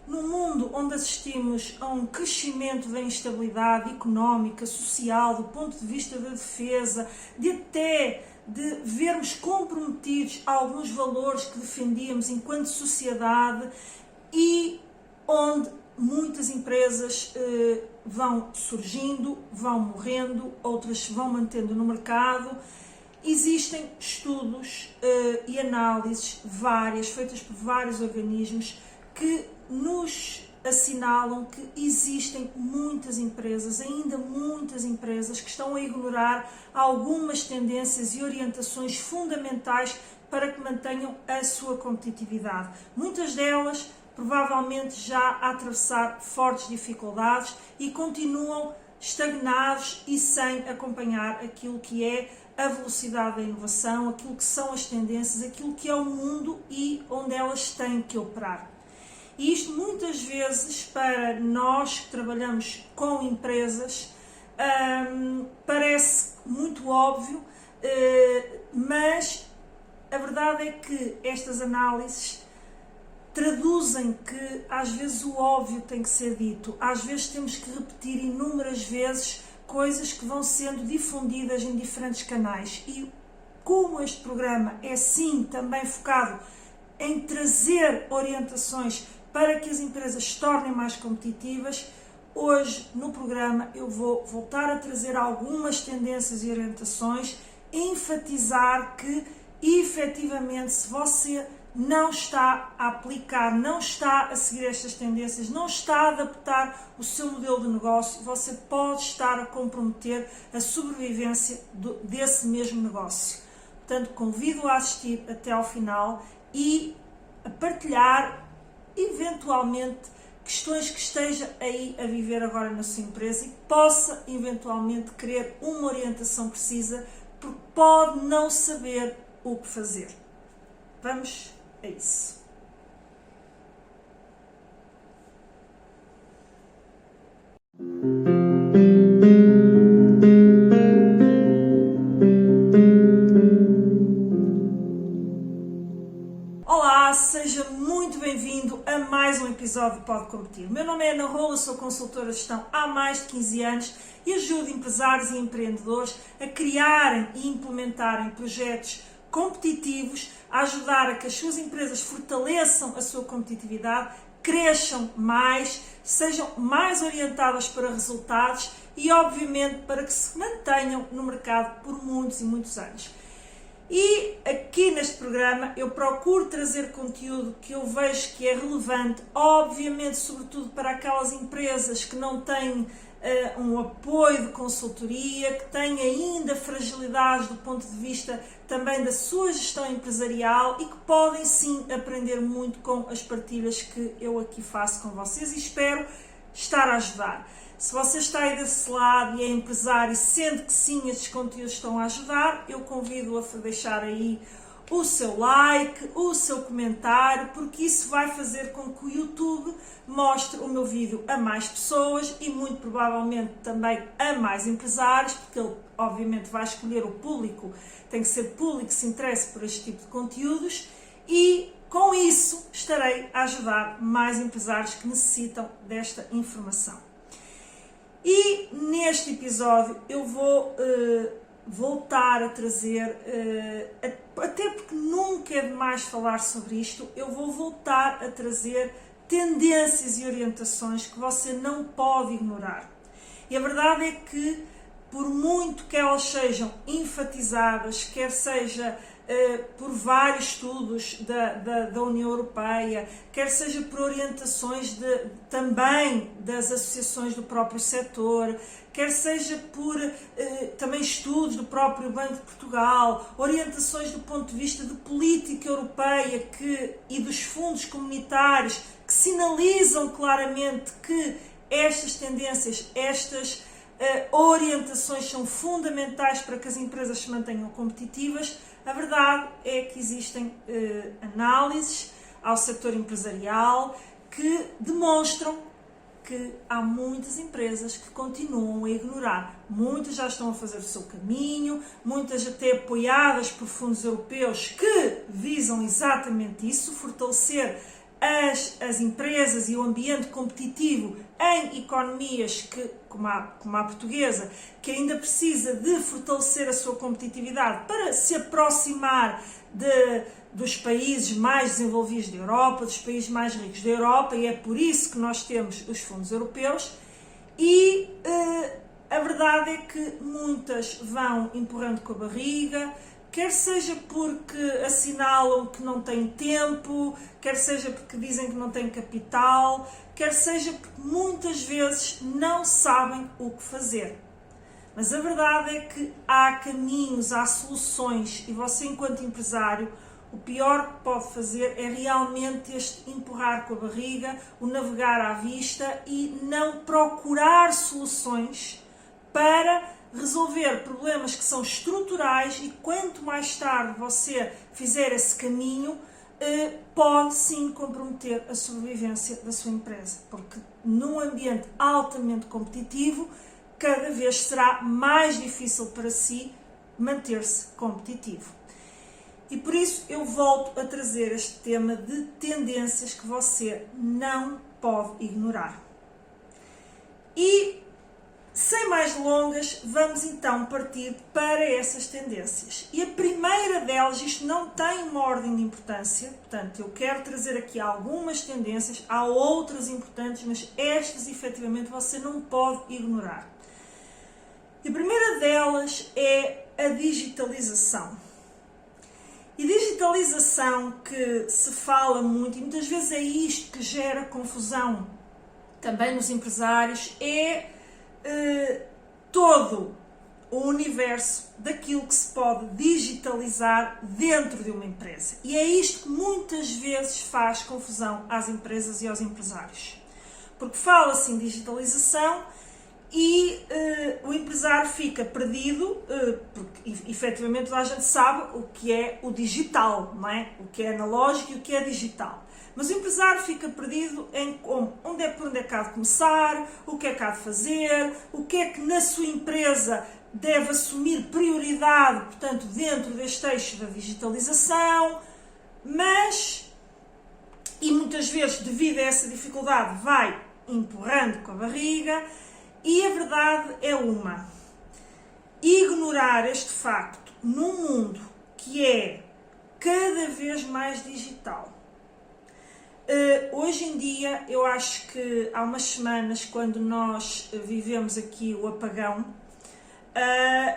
num mundo onde assistimos a um crescimento da instabilidade económica, social, do ponto de vista da defesa, de vermos comprometidos alguns valores que defendíamos enquanto sociedade e onde muitas empresas vão surgindo, vão morrendo, outras vão mantendo no mercado. Existem estudos e análises várias, feitas por vários organismos, que nos assinalam que existem muitas empresas, ainda muitas empresas, que estão a ignorar algumas tendências e orientações fundamentais para que mantenham a sua competitividade. Muitas delas provavelmente já a atravessar fortes dificuldades e continuam estagnados e sem acompanhar aquilo que é a velocidade da inovação, aquilo que são as tendências, aquilo que é o mundo e onde elas têm que operar. E isto muitas vezes, para nós que trabalhamos com empresas, parece muito óbvio, mas a verdade é que estas análises traduzem que às vezes o óbvio tem que ser dito, às vezes temos que repetir inúmeras vezes coisas que vão sendo difundidas em diferentes canais. E como este programa é sim também focado em trazer orientações para que as empresas se tornem mais competitivas, hoje no programa eu vou voltar a trazer algumas tendências e orientações, enfatizar que efetivamente, se você não está a aplicar, não está a seguir estas tendências, não está a adaptar o seu modelo de negócio, você pode estar a comprometer a sobrevivência desse mesmo negócio. Portanto, convido a assistir até ao final e a partilhar, eventualmente, questões que esteja aí a viver agora na sua empresa e possa, eventualmente, querer uma orientação precisa, porque pode não saber o que fazer. Vamos a isso. Olá, seja muito bem-vindo a mais um episódio do Pode Competir. O meu nome é Ana Rola, sou consultora de gestão há mais de 15 anos e ajudo empresários e empreendedores a criarem e implementarem projetos competitivos, a ajudar a que as suas empresas fortaleçam a sua competitividade, cresçam mais, sejam mais orientadas para resultados e, obviamente, para que se mantenham no mercado por muitos e muitos anos. E aqui neste programa eu procuro trazer conteúdo que eu vejo que é relevante, obviamente, sobretudo para aquelas empresas que não têm um apoio de consultoria, que têm ainda fragilidades do ponto de vista também da sua gestão empresarial e que podem sim aprender muito com as partilhas que eu aqui faço com vocês e espero estar a ajudar. Se você está aí desse lado e é empresário e sente que sim, estes conteúdos estão a ajudar, eu convido-o a deixar aí o seu like, o seu comentário, porque isso vai fazer com que o YouTube mostre o meu vídeo a mais pessoas e muito provavelmente também a mais empresários, porque ele obviamente vai escolher o público, tem que ser público que se interesse por este tipo de conteúdos e com isso estarei a ajudar mais empresários que necessitam desta informação. E neste episódio eu vou voltar a trazer, até porque nunca é demais falar sobre isto, eu vou voltar a trazer tendências e orientações que você não pode ignorar. E a verdade é que, por muito que elas sejam enfatizadas, quer seja por vários estudos da União Europeia, quer seja por orientações também das associações do próprio setor, quer seja por também estudos do próprio Banco de Portugal, orientações do ponto de vista de política europeia e dos fundos comunitários que sinalizam claramente que estas tendências, estas orientações são fundamentais para que as empresas se mantenham competitivas. A verdade é que existem análises ao setor empresarial que demonstram que há muitas empresas que continuam a ignorar. Muitas já estão a fazer o seu caminho, muitas até apoiadas por fundos europeus que visam exatamente isso, fortalecer as empresas e o ambiente competitivo em economias como a portuguesa, que ainda precisa de fortalecer a sua competitividade para se aproximar dos países mais desenvolvidos da Europa, dos países mais ricos da Europa, e é por isso que nós temos os fundos europeus. E a verdade é que muitas vão empurrando com a barriga, quer seja porque assinalam que não têm tempo, quer seja porque dizem que não têm capital, quer seja porque muitas vezes não sabem o que fazer. Mas a verdade é que há caminhos, há soluções, e você, enquanto empresário, o pior que pode fazer é realmente este empurrar com a barriga, o navegar à vista e não procurar soluções para resolver problemas que são estruturais, e quanto mais tarde você fizer esse caminho, pode sim comprometer a sobrevivência da sua empresa, porque num ambiente altamente competitivo, cada vez será mais difícil para si manter-se competitivo. E por isso eu volto a trazer este tema de tendências que você não pode ignorar. E, sem mais delongas, vamos então partir para essas tendências. E a primeira delas, isto não tem uma ordem de importância, portanto eu quero trazer aqui algumas tendências, há outras importantes, mas estas efetivamente você não pode ignorar. E a primeira delas é a digitalização. E digitalização, que se fala muito, e muitas vezes é isto que gera confusão também nos empresários, é todo o universo daquilo que se pode digitalizar dentro de uma empresa. E é isto que muitas vezes faz confusão às empresas e aos empresários. Porque fala-se em digitalização e o empresário fica perdido, porque efetivamente toda a gente sabe o que é o digital, não é? O que é analógico e o que é digital. Mas o empresário fica perdido em por onde é que há de começar, o que é que há de fazer, o que é que na sua empresa deve assumir prioridade, portanto, dentro deste eixo da digitalização, e muitas vezes, devido a essa dificuldade, vai empurrando com a barriga. E a verdade é ignorar este facto num mundo que é cada vez mais digital. Hoje em dia, eu acho que há umas semanas, quando nós vivemos aqui o apagão,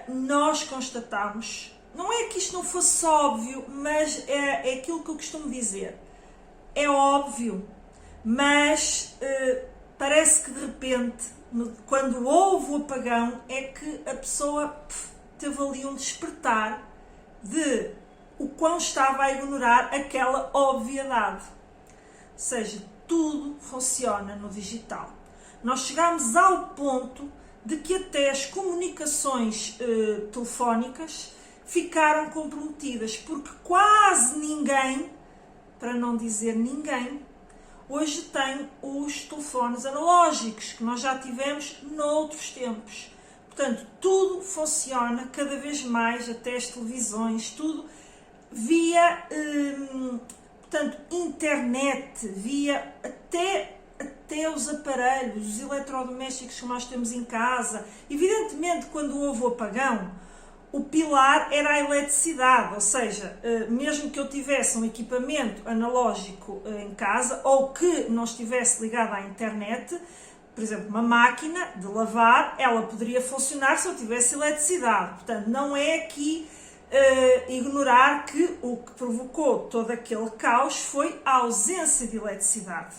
nós constatamos, não é que isto não fosse óbvio, mas é aquilo que eu costumo dizer, é óbvio, mas parece que de repente, quando houve o apagão, é que a pessoa teve ali um despertar de o quão estava a ignorar aquela obviedade. Ou seja, tudo funciona no digital. Nós chegámos ao ponto de que até as comunicações telefónicas ficaram comprometidas, porque quase ninguém, para não dizer ninguém, hoje tem os telefones analógicos, que nós já tivemos noutros tempos. Portanto, tudo funciona cada vez mais, até as televisões, tudo via internet, via até os aparelhos, os eletrodomésticos que nós temos em casa. Evidentemente, quando houve o apagão, o pilar era a eletricidade, ou seja, mesmo que eu tivesse um equipamento analógico em casa ou que não estivesse ligado à internet, por exemplo, uma máquina de lavar, ela poderia funcionar se eu tivesse eletricidade. Portanto, não é aqui ignorar que o que provocou todo aquele caos foi a ausência de eletricidade.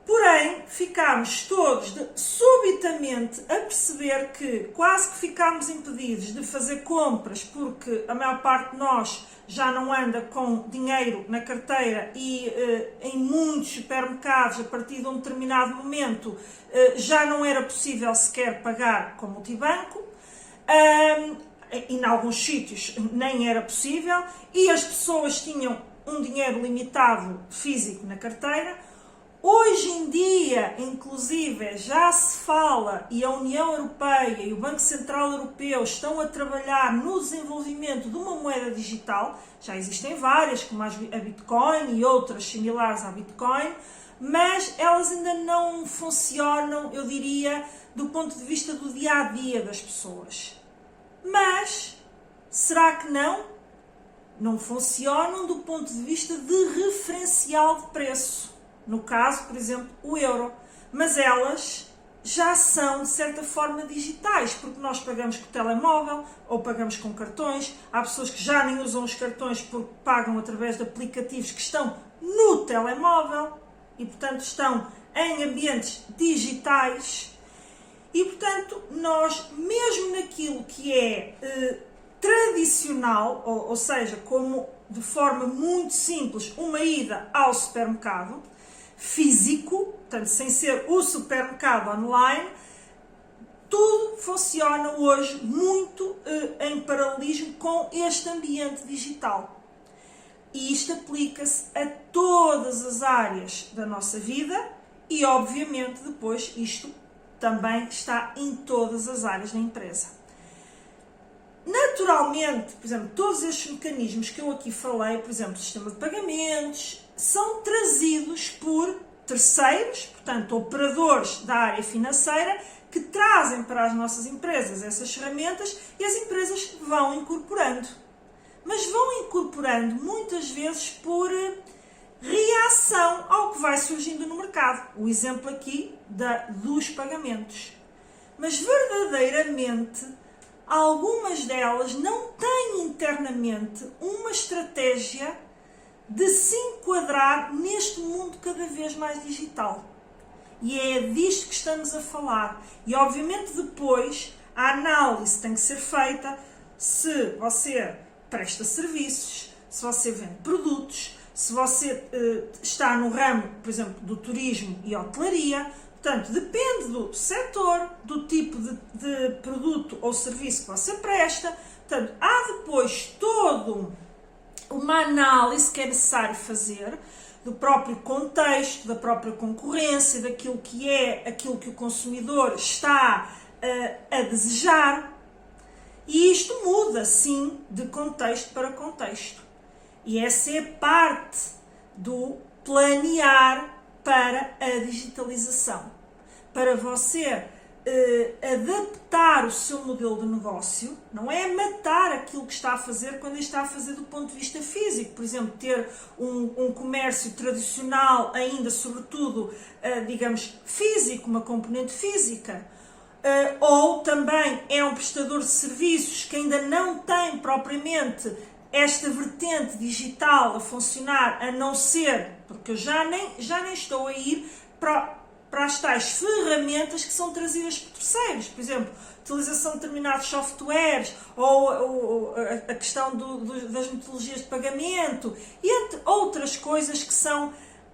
Porém, ficámos todos subitamente a perceber que quase que ficámos impedidos de fazer compras, porque a maior parte de nós já não anda com dinheiro na carteira e em muitos supermercados, a partir de um determinado momento, já não era possível sequer pagar com multibanco. Em alguns sítios nem era possível, e as pessoas tinham um dinheiro limitado físico na carteira. Hoje em dia dia, inclusive, já se fala e a União Europeia e o Banco Central Europeu estão a trabalhar no desenvolvimento de uma moeda digital. Já existem várias, como a Bitcoin e outras similares à Bitcoin, mas elas ainda não funcionam, eu diria, do ponto de vista do dia-a-dia das pessoas. Mas, será que não? Não funcionam do ponto de vista de referencial de preço. No caso, por exemplo, o euro. Mas elas já são, de certa forma, digitais, porque nós pagamos com o telemóvel ou pagamos com cartões. Há pessoas que já nem usam os cartões porque pagam através de aplicativos que estão no telemóvel e, portanto, estão em ambientes digitais. E, portanto, nós, mesmo naquilo que é tradicional, ou seja, como de forma muito simples, uma ida ao supermercado físico, portanto, sem ser o supermercado online, tudo funciona hoje muito em paralelismo com este ambiente digital. E isto aplica-se a todas as áreas da nossa vida e, obviamente, depois isto também está em todas as áreas da empresa. Naturalmente, por exemplo, todos estes mecanismos que eu aqui falei, por exemplo, o sistema de pagamentos, são trazidos por terceiros, portanto, operadores da área financeira, que trazem para as nossas empresas essas ferramentas e as empresas vão incorporando. Mas vão incorporando muitas vezes por reação ao que vai surgindo no mercado. O exemplo aqui dos pagamentos. Mas verdadeiramente, algumas delas não têm internamente uma estratégia de se enquadrar neste mundo cada vez mais digital. E é disto que estamos a falar. E obviamente depois a análise tem que ser feita se você presta serviços, se você vende produtos, se você está no ramo, por exemplo, do turismo e hotelaria. Portanto, depende do setor, do tipo de produto ou serviço que você presta. Portanto, há depois toda uma análise que é necessário fazer do próprio contexto, da própria concorrência, daquilo que é aquilo que o consumidor está a desejar. E isto muda, sim, de contexto para contexto. E essa é parte do planear para a digitalização. Para você adaptar o seu modelo de negócio, não é matar aquilo que está a fazer quando está a fazer do ponto de vista físico. Por exemplo, ter um comércio tradicional ainda, sobretudo, digamos, físico, uma componente física. Ou também é um prestador de serviços que ainda não tem propriamente esta vertente digital a funcionar, a não ser, porque eu já nem estou a ir para as tais ferramentas que são trazidas por terceiros, por exemplo, utilização de determinados softwares ou a questão das metodologias de pagamento e entre outras coisas que são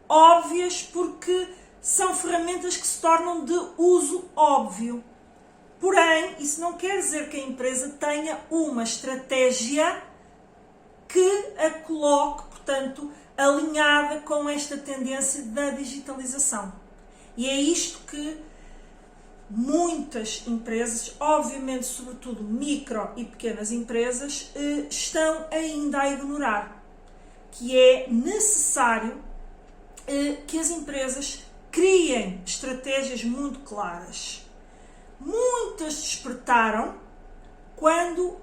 óbvias porque são ferramentas que se tornam de uso óbvio. Porém, isso não quer dizer que a empresa tenha uma estratégia que a coloque, portanto, alinhada com esta tendência da digitalização. E é isto que muitas empresas, obviamente, sobretudo micro e pequenas empresas, estão ainda a ignorar. Que é necessário que as empresas criem estratégias muito claras. Muitas despertaram quando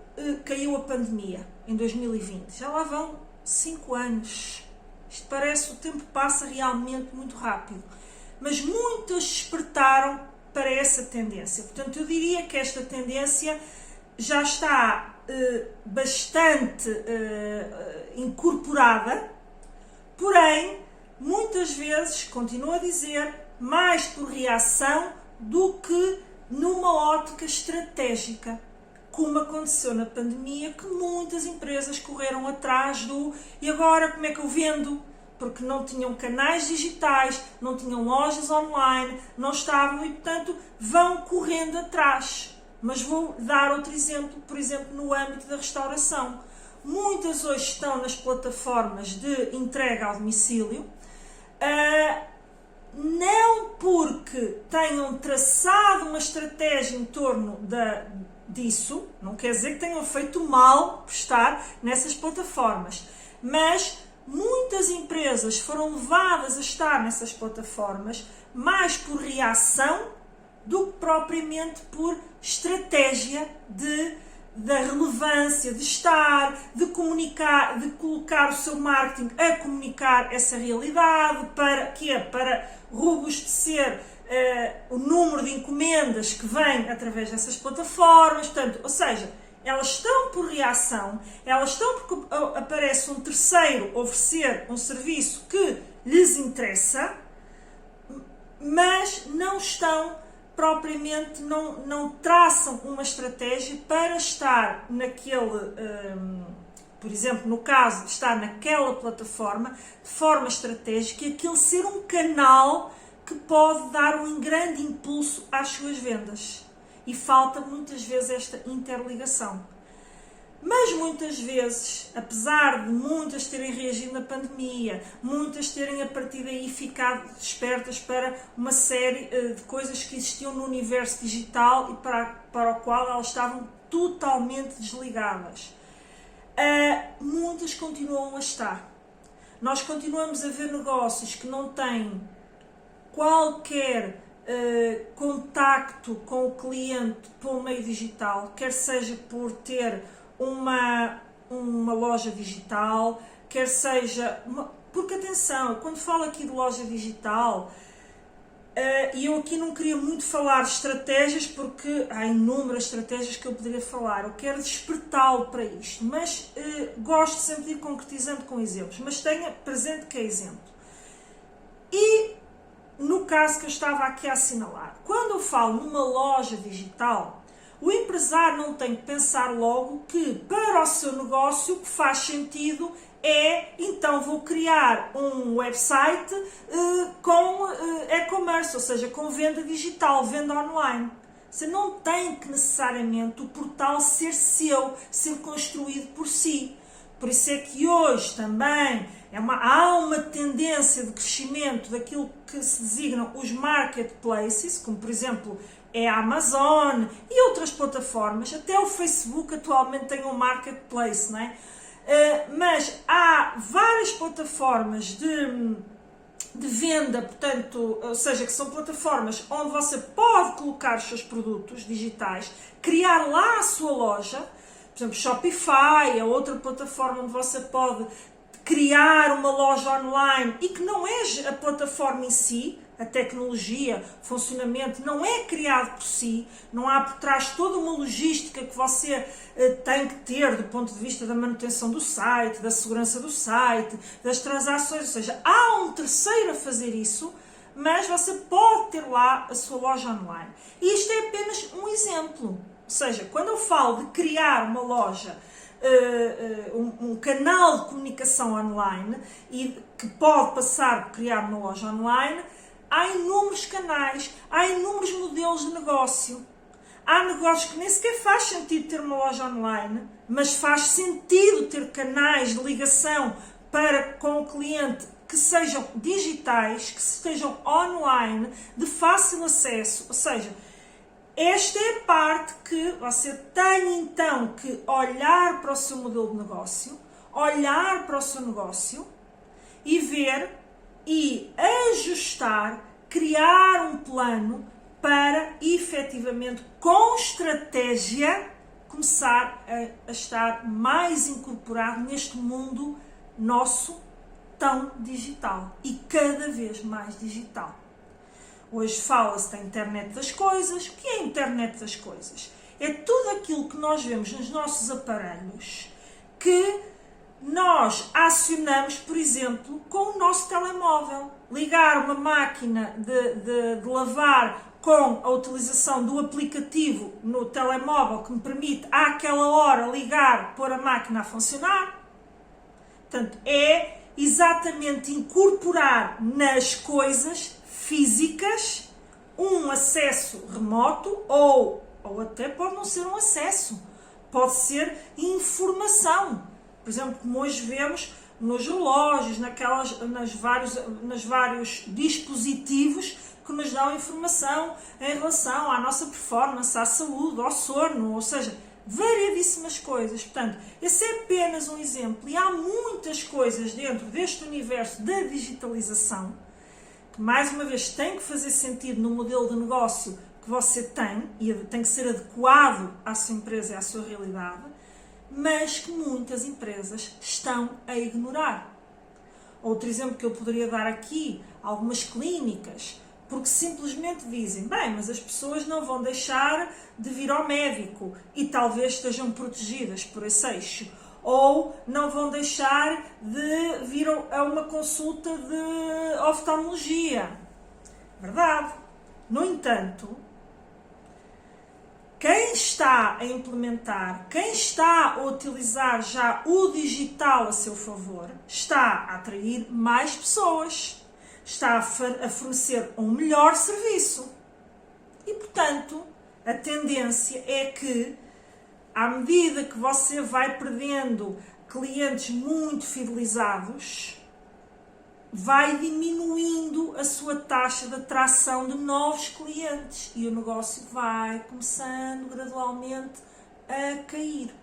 caiu a pandemia, em 2020. Já lá vão 5 anos. Isto parece, o tempo passa realmente muito rápido. Mas muitas despertaram para essa tendência. Portanto, eu diria que esta tendência já está bastante incorporada, porém, muitas vezes, continuo a dizer, mais por reação do que numa ótica estratégica, como aconteceu na pandemia, que muitas empresas correram atrás e agora como é que eu vendo? Porque não tinham canais digitais, não tinham lojas online, não estavam e, portanto, vão correndo atrás. Mas vou dar outro exemplo, por exemplo, no âmbito da restauração. Muitas hoje estão nas plataformas de entrega ao domicílio, não que tenham traçado uma estratégia em torno disso, não quer dizer que tenham feito mal por estar nessas plataformas, mas muitas empresas foram levadas a estar nessas plataformas mais por reação do que propriamente por estratégia da relevância de estar, de comunicar, de colocar o seu marketing a comunicar essa realidade, para quê? Para robustecer o número de encomendas que vem através dessas plataformas, portanto, ou seja, elas estão por reação, elas estão porque aparece um terceiro oferecer um serviço que lhes interessa, mas não estão propriamente, não traçam uma estratégia para estar naquele, por exemplo, no caso de estar naquela plataforma de forma estratégica e aquele ser um canal que pode dar um grande impulso às suas vendas. E falta muitas vezes esta interligação. Mas muitas vezes, apesar de muitas terem reagido na pandemia, muitas terem a partir daí ficado despertas para uma série de coisas que existiam no universo digital e para o qual elas estavam totalmente desligadas, muitas continuam a estar. Nós continuamos a ver negócios que não têm qualquer contacto com o cliente pelo meio digital, quer seja por ter uma loja digital, quer seja... Porque, atenção, quando falo aqui de loja digital, e eu aqui não queria muito falar de estratégias, porque há inúmeras estratégias que eu poderia falar, eu quero despertá-lo para isto, mas gosto sempre de ir concretizando com exemplos, mas tenha presente que é exemplo. E no caso que eu estava aqui a assinalar, quando eu falo numa loja digital, o empresário não tem que pensar logo que para o seu negócio o que faz sentido é, então vou criar um website com e-commerce, ou seja, com venda digital, venda online. Você não tem que necessariamente o portal ser seu, ser construído por si. Por isso é que hoje também há uma tendência de crescimento daquilo que se designam os marketplaces, como por exemplo é a Amazon e outras plataformas, até o Facebook atualmente tem um marketplace, não é? Mas há várias plataformas de venda, portanto, ou seja, que são plataformas onde você pode colocar os seus produtos digitais, criar lá a sua loja, por exemplo, Shopify é outra plataforma onde você pode criar uma loja online e que não é a plataforma em si, a tecnologia, o funcionamento, não é criado por si, não há por trás toda uma logística que você tem que ter do ponto de vista da manutenção do site, da segurança do site, das transações, ou seja, há um terceiro a fazer isso, mas você pode ter lá a sua loja online. E isto é apenas um exemplo, ou seja, quando eu falo de criar uma loja, um canal de comunicação online e que pode passar por criar uma loja online, há inúmeros canais, há inúmeros modelos de negócio. Há negócios que nem sequer faz sentido ter uma loja online, mas faz sentido ter canais de ligação com o cliente que sejam digitais, que estejam online, de fácil acesso. Ou seja, esta é a parte que você tem então que olhar para o seu modelo de negócio, olhar para o seu negócio e ver e ajustar, criar um plano para efetivamente, com estratégia, começar a estar mais incorporado neste mundo nosso tão digital e cada vez mais digital. Hoje fala-se da internet das coisas. O que é a internet das coisas? É tudo aquilo que nós vemos nos nossos aparelhos que nós acionamos, por exemplo, com o nosso telemóvel. Ligar uma máquina de lavar com a utilização do aplicativo no telemóvel que me permite, àquela hora, ligar, pôr a máquina a funcionar. Portanto, é exatamente incorporar nas coisas físicas um acesso remoto ou até pode não ser um acesso, pode ser informação. Por exemplo, como hoje vemos nos relógios, nos vários dispositivos que nos dão informação em relação à nossa performance, à saúde, ao sono, ou seja, variadíssimas coisas. Portanto, esse é apenas um exemplo e há muitas coisas dentro deste universo da digitalização que, mais uma vez, tem que fazer sentido no modelo de negócio que você tem e tem que ser adequado à sua empresa e à sua realidade, mas que muitas empresas estão a ignorar. Outro exemplo que eu poderia dar aqui, algumas clínicas, porque simplesmente dizem, bem, mas as pessoas não vão deixar de vir ao médico e talvez estejam protegidas por esse eixo, ou não vão deixar de vir a uma consulta de oftalmologia. Verdade. No entanto, quem está a implementar, quem está a utilizar já o digital a seu favor, está a atrair mais pessoas, está a fornecer um melhor serviço. E, portanto, a tendência é que, à medida que você vai perdendo clientes muito fidelizados, vai diminuindo a sua taxa de atração de novos clientes e o negócio vai começando gradualmente a cair.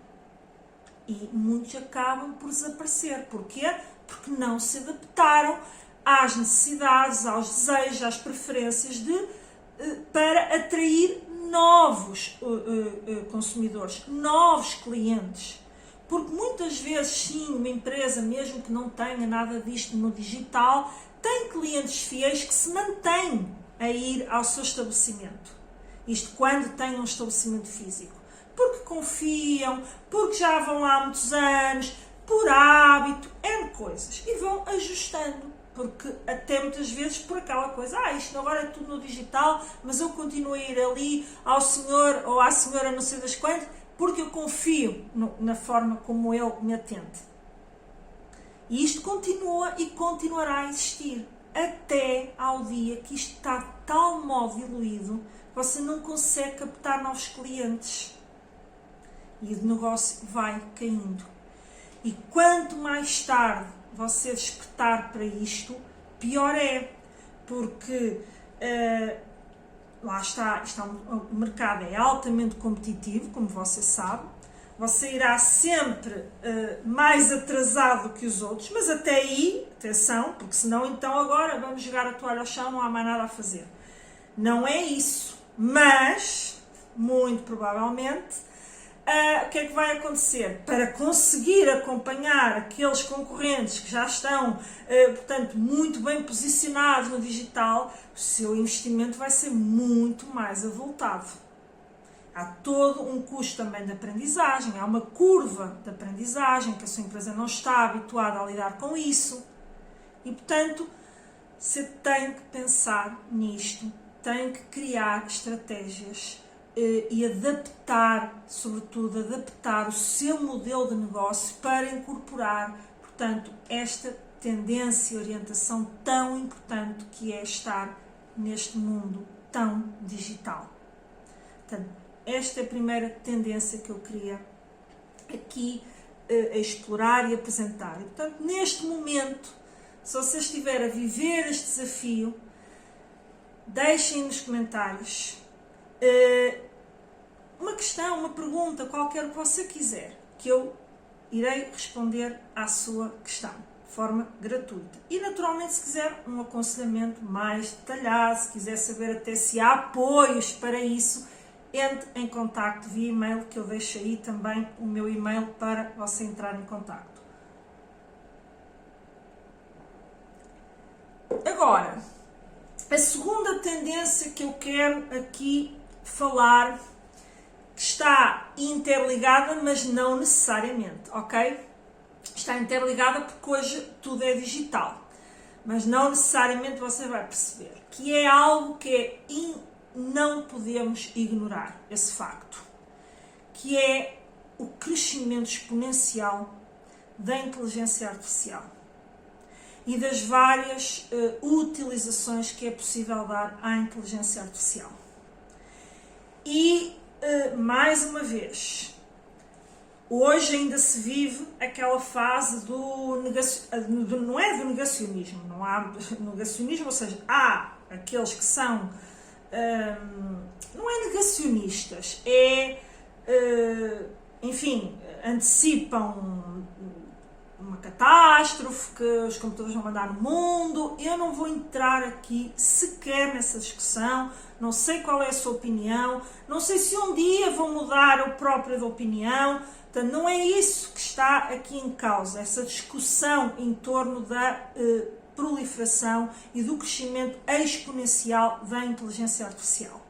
E muitos acabam por desaparecer. Porquê? Porque não se adaptaram às necessidades, aos desejos, às preferências para atrair novos consumidores, novos clientes. Porque muitas vezes, sim, uma empresa, mesmo que não tenha nada disto no digital, tem clientes fiéis que se mantêm a ir ao seu estabelecimento. Isto quando tem um estabelecimento físico. Porque confiam, porque já vão lá há muitos anos, por hábito, N coisas. E vão ajustando. Porque até muitas vezes por aquela coisa, isto agora é tudo no digital, mas eu continuo a ir ali ao senhor ou à senhora não sei das quantas, porque eu confio na forma como ele me atende. E isto continua e continuará a existir, até ao dia que isto está de tal modo diluído que você não consegue captar novos clientes. E o negócio vai caindo. E quanto mais tarde você despertar para isto, pior é, porque lá está, o mercado é altamente competitivo, como você sabe, você irá sempre mais atrasado que os outros, mas até aí, atenção, porque senão então agora vamos jogar a toalha ao chão, não há mais nada a fazer. Não é isso, mas, muito provavelmente, o que é que vai acontecer? Para conseguir acompanhar aqueles concorrentes que já estão, portanto, muito bem posicionados no digital, o seu investimento vai ser muito mais avultado. Há todo um custo também de aprendizagem, há uma curva de aprendizagem que a sua empresa não está habituada a lidar com isso. E, portanto, você tem que pensar nisto, tem que criar estratégias e adaptar, sobretudo, adaptar o seu modelo de negócio para incorporar, portanto, esta tendência e orientação tão importante que é estar neste mundo tão digital. Portanto, esta é a primeira tendência que eu queria aqui explorar e apresentar. E, portanto, neste momento, se você estiver a viver este desafio, deixem nos comentários uma questão, uma pergunta, qualquer que você quiser, que eu irei responder à sua questão, de forma gratuita. E, naturalmente, se quiser um aconselhamento mais detalhado, se quiser saber até se há apoios para isso, entre em contacto via e-mail, que eu deixo aí também o meu e-mail para você entrar em contacto. Agora, a segunda tendência que eu quero aqui falar, que está interligada, mas não necessariamente, ok? Está interligada porque hoje tudo é digital, mas não necessariamente você vai perceber, que é algo que não podemos ignorar, esse facto, que é o crescimento exponencial da inteligência artificial e das várias utilizações que é possível dar à inteligência artificial. E, mais uma vez, hoje ainda se vive aquela fase não é do negacionismo, não há negacionismo, ou seja, há aqueles que são, não é negacionistas, é, enfim, antecipam uma catástrofe que os computadores vão mandar no mundo. Eu não vou entrar aqui sequer nessa discussão, não sei qual é a sua opinião, não sei se um dia vou mudar o próprio da opinião, portanto não é isso que está aqui em causa, essa discussão em torno da proliferação e do crescimento exponencial da inteligência artificial.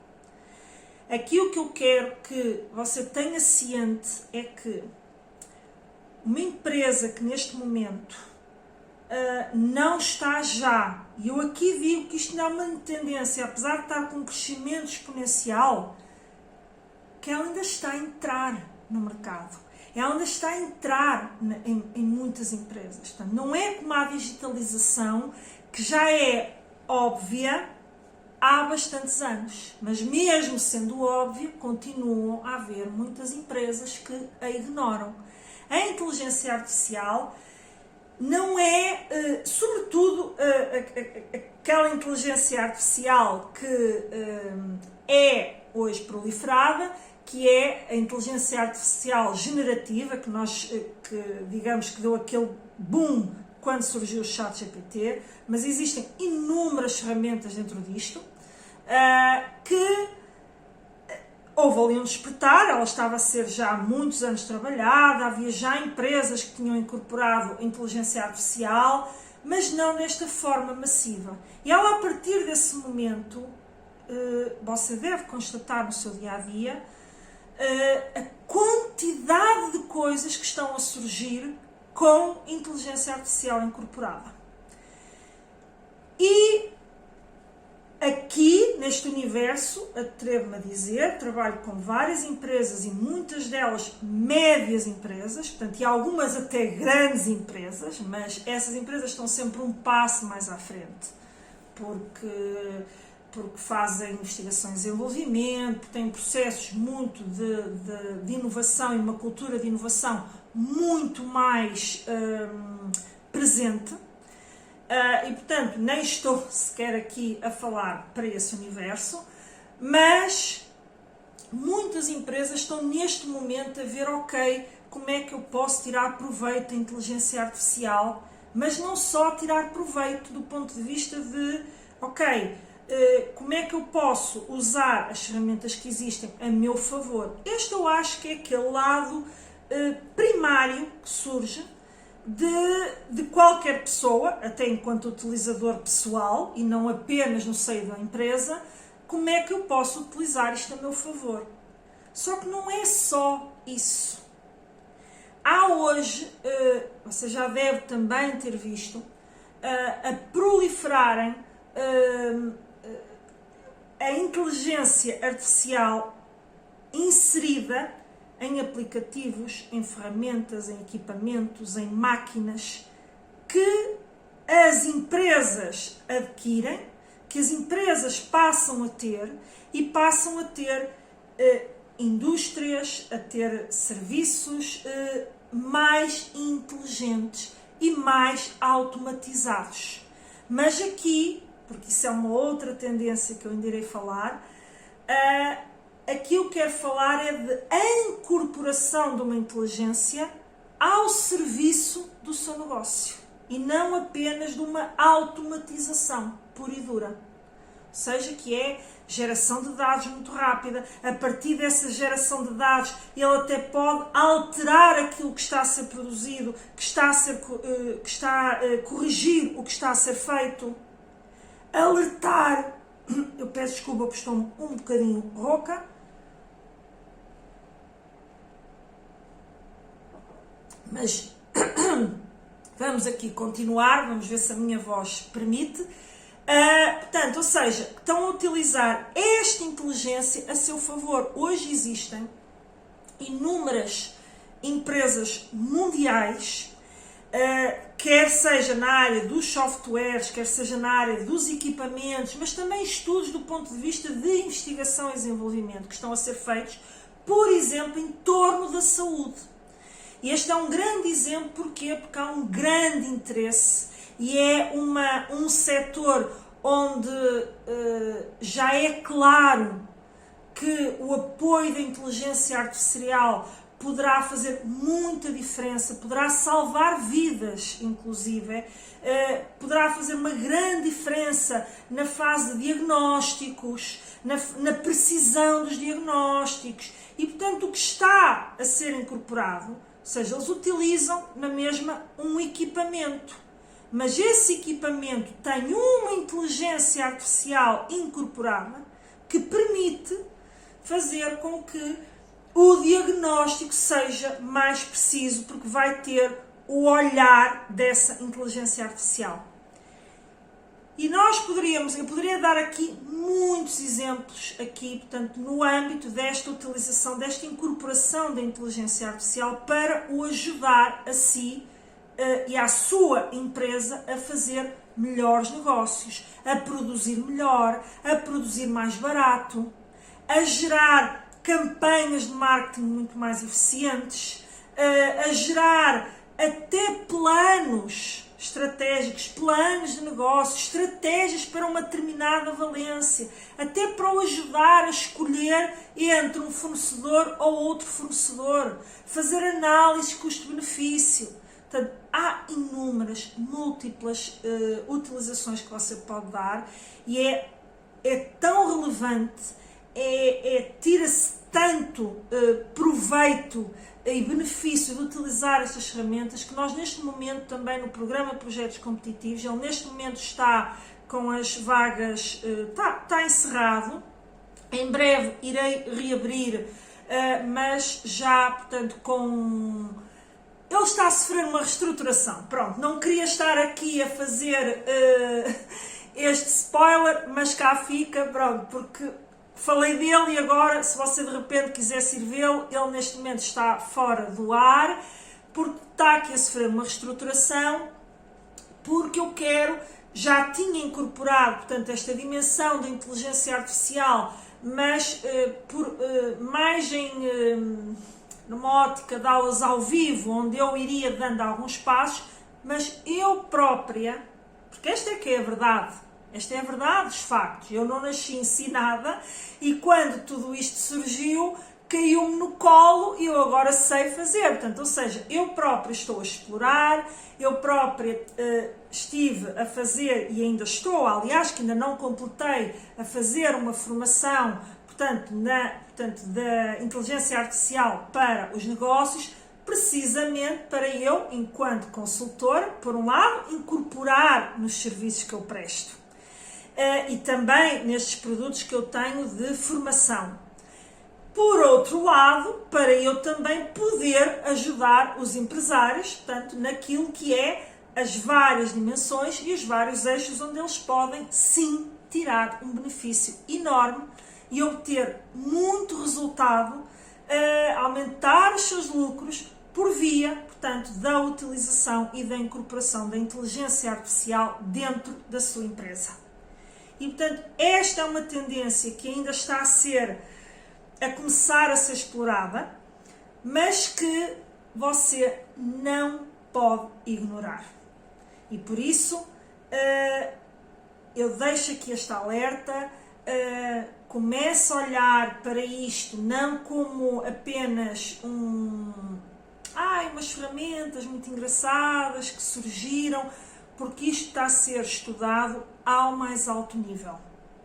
Aqui o que eu quero que você tenha ciente é que uma empresa que neste momento não está já, e eu aqui digo que isto não é uma tendência, apesar de estar com um crescimento exponencial, que ela ainda está a entrar no mercado, ela ainda está a entrar em muitas empresas. Portanto, não é como a digitalização, que já é óbvia há bastantes anos, mas mesmo sendo óbvio, continuam a haver muitas empresas que a ignoram. A inteligência artificial não é, sobretudo, aquela inteligência artificial que é hoje proliferada, que é a inteligência artificial generativa, que digamos que deu aquele boom quando surgiu o ChatGPT, mas existem inúmeras ferramentas dentro disto, que houve ali um despertar, ela estava a ser já há muitos anos trabalhada, havia já empresas que tinham incorporado a inteligência artificial, mas não desta forma massiva. E ela, a partir desse momento, você deve constatar no seu dia-a-dia, a quantidade de coisas que estão a surgir com inteligência artificial incorporada. E aqui, neste universo, atrevo-me a dizer, trabalho com várias empresas e muitas delas médias empresas, portanto, e algumas até grandes empresas, mas essas empresas estão sempre um passo mais à frente, porque fazem investigações de desenvolvimento, têm processos muito de inovação e uma cultura de inovação muito mais presente. E portanto nem estou sequer aqui a falar para esse universo, mas muitas empresas estão neste momento a ver, ok, como é que eu posso tirar proveito da inteligência artificial, mas não só tirar proveito do ponto de vista de, ok, como é que eu posso usar as ferramentas que existem a meu favor. Este eu acho que é aquele lado primário que surge de qualquer pessoa, até enquanto utilizador pessoal e não apenas no seio da empresa, como é que eu posso utilizar isto a meu favor. Só que não é só isso. Há hoje, você já deve também ter visto, a proliferarem a inteligência artificial inserida em aplicativos, em ferramentas, em equipamentos, em máquinas que as empresas adquirem, que as empresas passam a ter e passam a ter indústrias, a ter serviços mais inteligentes e mais automatizados. Mas aqui, porque isso é uma outra tendência que eu ainda irei falar, aqui eu quero falar é de incorporação de uma inteligência ao serviço do seu negócio e não apenas de uma automatização pura e dura. Ou seja, que é geração de dados muito rápida. A partir dessa geração de dados, ele até pode alterar aquilo que está a ser produzido, que está a corrigir o que está a ser feito, alertar. Eu peço desculpa porque estou um bocadinho rouca. Mas vamos aqui continuar, vamos ver se a minha voz permite. Portanto, ou seja, estão a utilizar esta inteligência a seu favor. Hoje existem inúmeras empresas mundiais, quer seja na área dos softwares, quer seja na área dos equipamentos, mas também estudos do ponto de vista de investigação e desenvolvimento que estão a ser feitos, por exemplo, em torno da saúde. E este é um grande exemplo, porquê? Porque há um grande interesse e é um setor onde já é claro que o apoio da inteligência artificial poderá fazer muita diferença, poderá salvar vidas, inclusive, poderá fazer uma grande diferença na fase de diagnósticos, na precisão dos diagnósticos, e portanto o que está a ser incorporado, ou seja, eles utilizam na mesma um equipamento, mas esse equipamento tem uma inteligência artificial incorporada que permite fazer com que o diagnóstico seja mais preciso, porque vai ter o olhar dessa inteligência artificial. E eu poderia dar aqui muitos exemplos aqui, portanto, no âmbito desta utilização, desta incorporação da inteligência artificial para o ajudar a si e à sua empresa a fazer melhores negócios, a produzir melhor, a produzir mais barato, a gerar campanhas de marketing muito mais eficientes, a gerar até planos estratégicos, planos de negócio, estratégias para uma determinada valência, até para o ajudar a escolher entre um fornecedor ou outro fornecedor, fazer análise custo-benefício. Portanto, há inúmeras, múltiplas utilizações que você pode dar, e é tão relevante, tira-se tanto proveito e benefício de utilizar estas ferramentas, que nós neste momento também no programa Projetos Competitivos, ele neste momento está com as vagas, está encerrado, em breve irei reabrir, mas já, portanto, ele está a sofrer uma reestruturação. Pronto, não queria estar aqui a fazer este spoiler, mas cá fica, pronto, porque falei dele e agora, se você de repente quisesse ir vê-lo, ele neste momento está fora do ar, porque está aqui a sofrer uma reestruturação, porque eu já tinha incorporado, portanto, esta dimensão da inteligência artificial, mas mais numa ótica de aulas ao vivo, onde eu iria dando alguns passos, mas eu própria, porque esta é que é a verdade, esta é a verdade dos factos, eu não nasci ensinada, e quando tudo isto surgiu, caiu-me no colo e eu agora sei fazer. Portanto, ou seja, eu própria estou a explorar, eu própria estive a fazer, e ainda estou, aliás, que ainda não completei, a fazer uma formação, portanto, da inteligência artificial para os negócios, precisamente para eu, enquanto consultora, por um lado, incorporar nos serviços que eu presto. E também nestes produtos que eu tenho de formação. Por outro lado, para eu também poder ajudar os empresários, portanto, naquilo que é as várias dimensões e os vários eixos onde eles podem, sim, tirar um benefício enorme e obter muito resultado, aumentar os seus lucros por via, portanto, da utilização e da incorporação da inteligência artificial dentro da sua empresa. E, portanto, esta é uma tendência que ainda está a começar a ser explorada, mas que você não pode ignorar. E por isso, eu deixo aqui este alerta, comece a olhar para isto não como apenas umas ferramentas muito engraçadas que surgiram, porque isto está a ser estudado ao mais alto nível.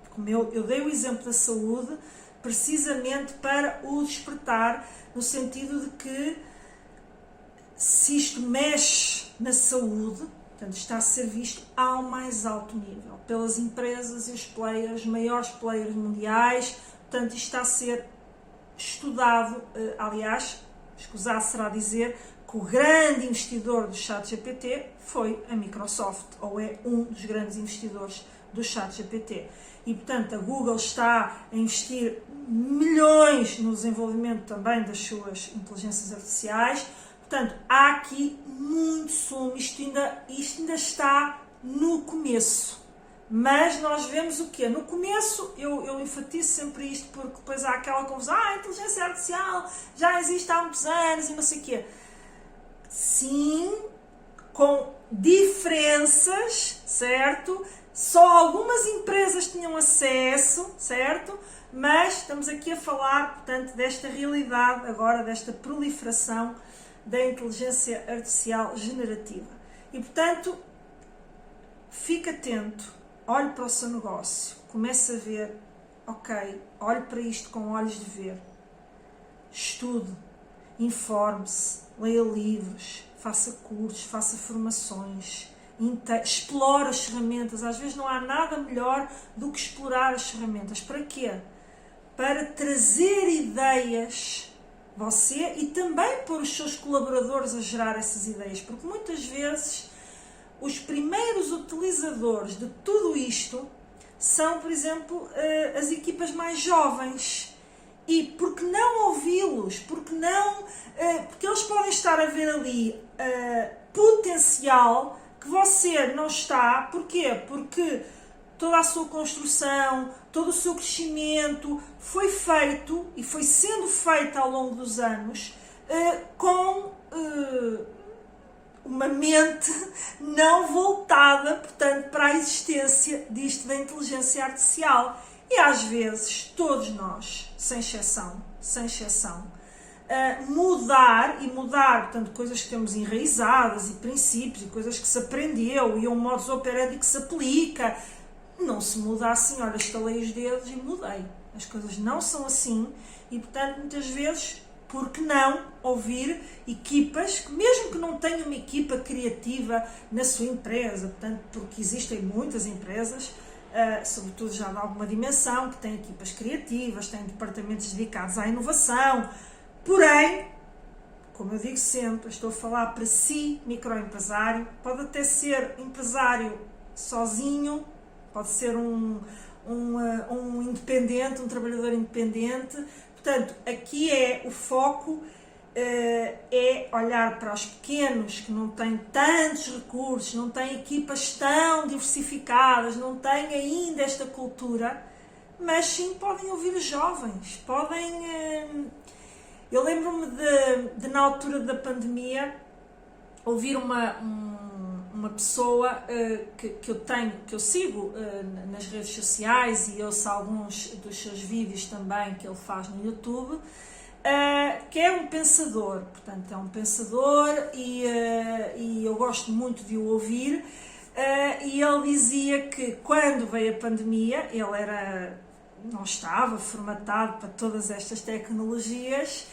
Como eu dei o exemplo da saúde, precisamente para o despertar, no sentido de que se isto mexe na saúde, portanto, está a ser visto ao mais alto nível, pelas empresas e os maiores players mundiais, portanto, isto está a ser estudado, aliás, escusado será dizer que o grande investidor do ChatGPT foi a Microsoft, ou é um dos grandes investidores do ChatGPT. E, portanto, a Google está a investir milhões no desenvolvimento também das suas inteligências artificiais. Portanto, há aqui muito sumo, isto ainda está no começo. Mas nós vemos o quê? No começo, eu enfatizo sempre isto, porque depois há aquela confusão, a inteligência artificial já existe há muitos anos e não sei o quê. Sim, com diferenças, certo? Só algumas empresas tinham acesso, certo? Mas estamos aqui a falar, portanto, desta realidade agora, desta proliferação da inteligência artificial generativa. E, portanto, fique atento, olhe para o seu negócio, comece a ver, ok, olhe para isto com olhos de ver, estude, informe-se, leia livros, faça cursos, faça formações, explore as ferramentas. Às vezes não há nada melhor do que explorar as ferramentas. Para quê? Para trazer ideias, você, e também pôr os seus colaboradores a gerar essas ideias, porque muitas vezes os primeiros utilizadores de tudo isto são, por exemplo, as equipas mais jovens. E por que não ouvi-los? Porque eles podem estar a ver ali potencial que você não está. Porquê? Porque toda a sua construção, todo o seu crescimento foi feito e foi sendo feito ao longo dos anos com uma mente não voltada, portanto, para a existência disto da inteligência artificial. E às vezes, todos nós, sem exceção, mudar, portanto, coisas que temos enraizadas e princípios e coisas que se aprendeu e um modus operandi que se aplica, não se muda assim, olha, estalei os dedos e mudei. As coisas não são assim e, portanto, muitas vezes, por que não ouvir equipas, que mesmo que não tenham uma equipa criativa na sua empresa, portanto, porque existem muitas empresas, sobretudo já de alguma dimensão, que têm equipas criativas, têm departamentos dedicados à inovação, porém, como eu digo sempre, estou a falar para si, microempresário, pode até ser empresário sozinho, pode ser um independente, um trabalhador independente. Portanto, aqui o foco é olhar para os pequenos que não têm tantos recursos, não têm equipas tão diversificadas, não têm ainda esta cultura, mas sim podem ouvir os jovens, podem... Eu lembro-me de na altura da pandemia, ouvir uma pessoa que eu sigo nas redes sociais e ouço alguns dos seus vídeos também que ele faz no YouTube, que é um pensador, portanto é um pensador e eu gosto muito de o ouvir, e ele dizia que quando veio a pandemia, não estava formatado para todas estas tecnologias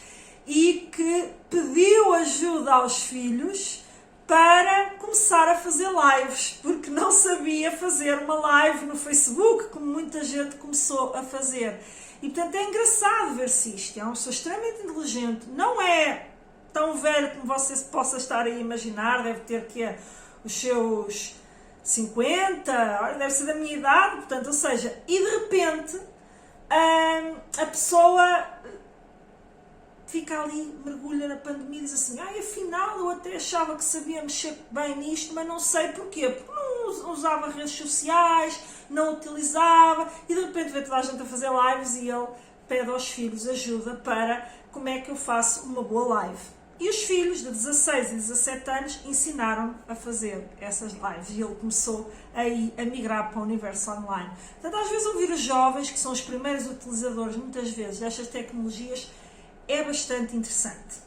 e que pediu ajuda aos filhos para começar a fazer lives, porque não sabia fazer uma live no Facebook, como muita gente começou a fazer. E, portanto, é engraçado ver-se isto. É uma pessoa extremamente inteligente, não é tão velho como você possa estar a imaginar, deve ter os seus 50, deve ser da minha idade, portanto, ou seja, e de repente a pessoa fica ali, mergulha na pandemia e diz assim, afinal eu até achava que sabia mexer bem nisto, mas não sei porquê, porque não usava redes sociais, não utilizava, e de repente vê toda a gente a fazer lives e ele pede aos filhos ajuda para como é que eu faço uma boa live. E os filhos de 16 e 17 anos ensinaram a fazer essas lives e ele começou a migrar para o universo online. Portanto, às vezes ouvir os jovens, que são os primeiros utilizadores muitas vezes destas tecnologias, é bastante interessante.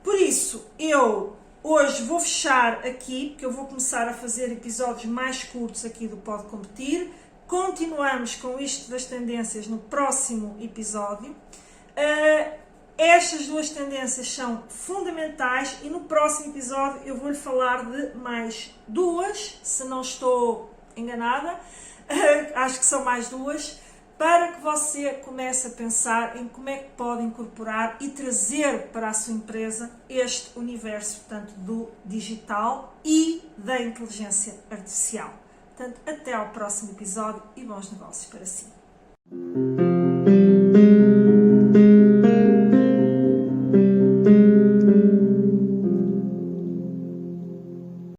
Por isso, eu hoje vou fechar aqui, porque eu vou começar a fazer episódios mais curtos aqui do Pode Competir. Continuamos com isto das tendências no próximo episódio. Estas duas tendências são fundamentais e no próximo episódio eu vou-lhe falar de mais duas, se não estou enganada, acho que são mais duas, para que você comece a pensar em como é que pode incorporar e trazer para a sua empresa este universo, portanto, do digital e da inteligência artificial. Portanto, até ao próximo episódio e bons negócios para si.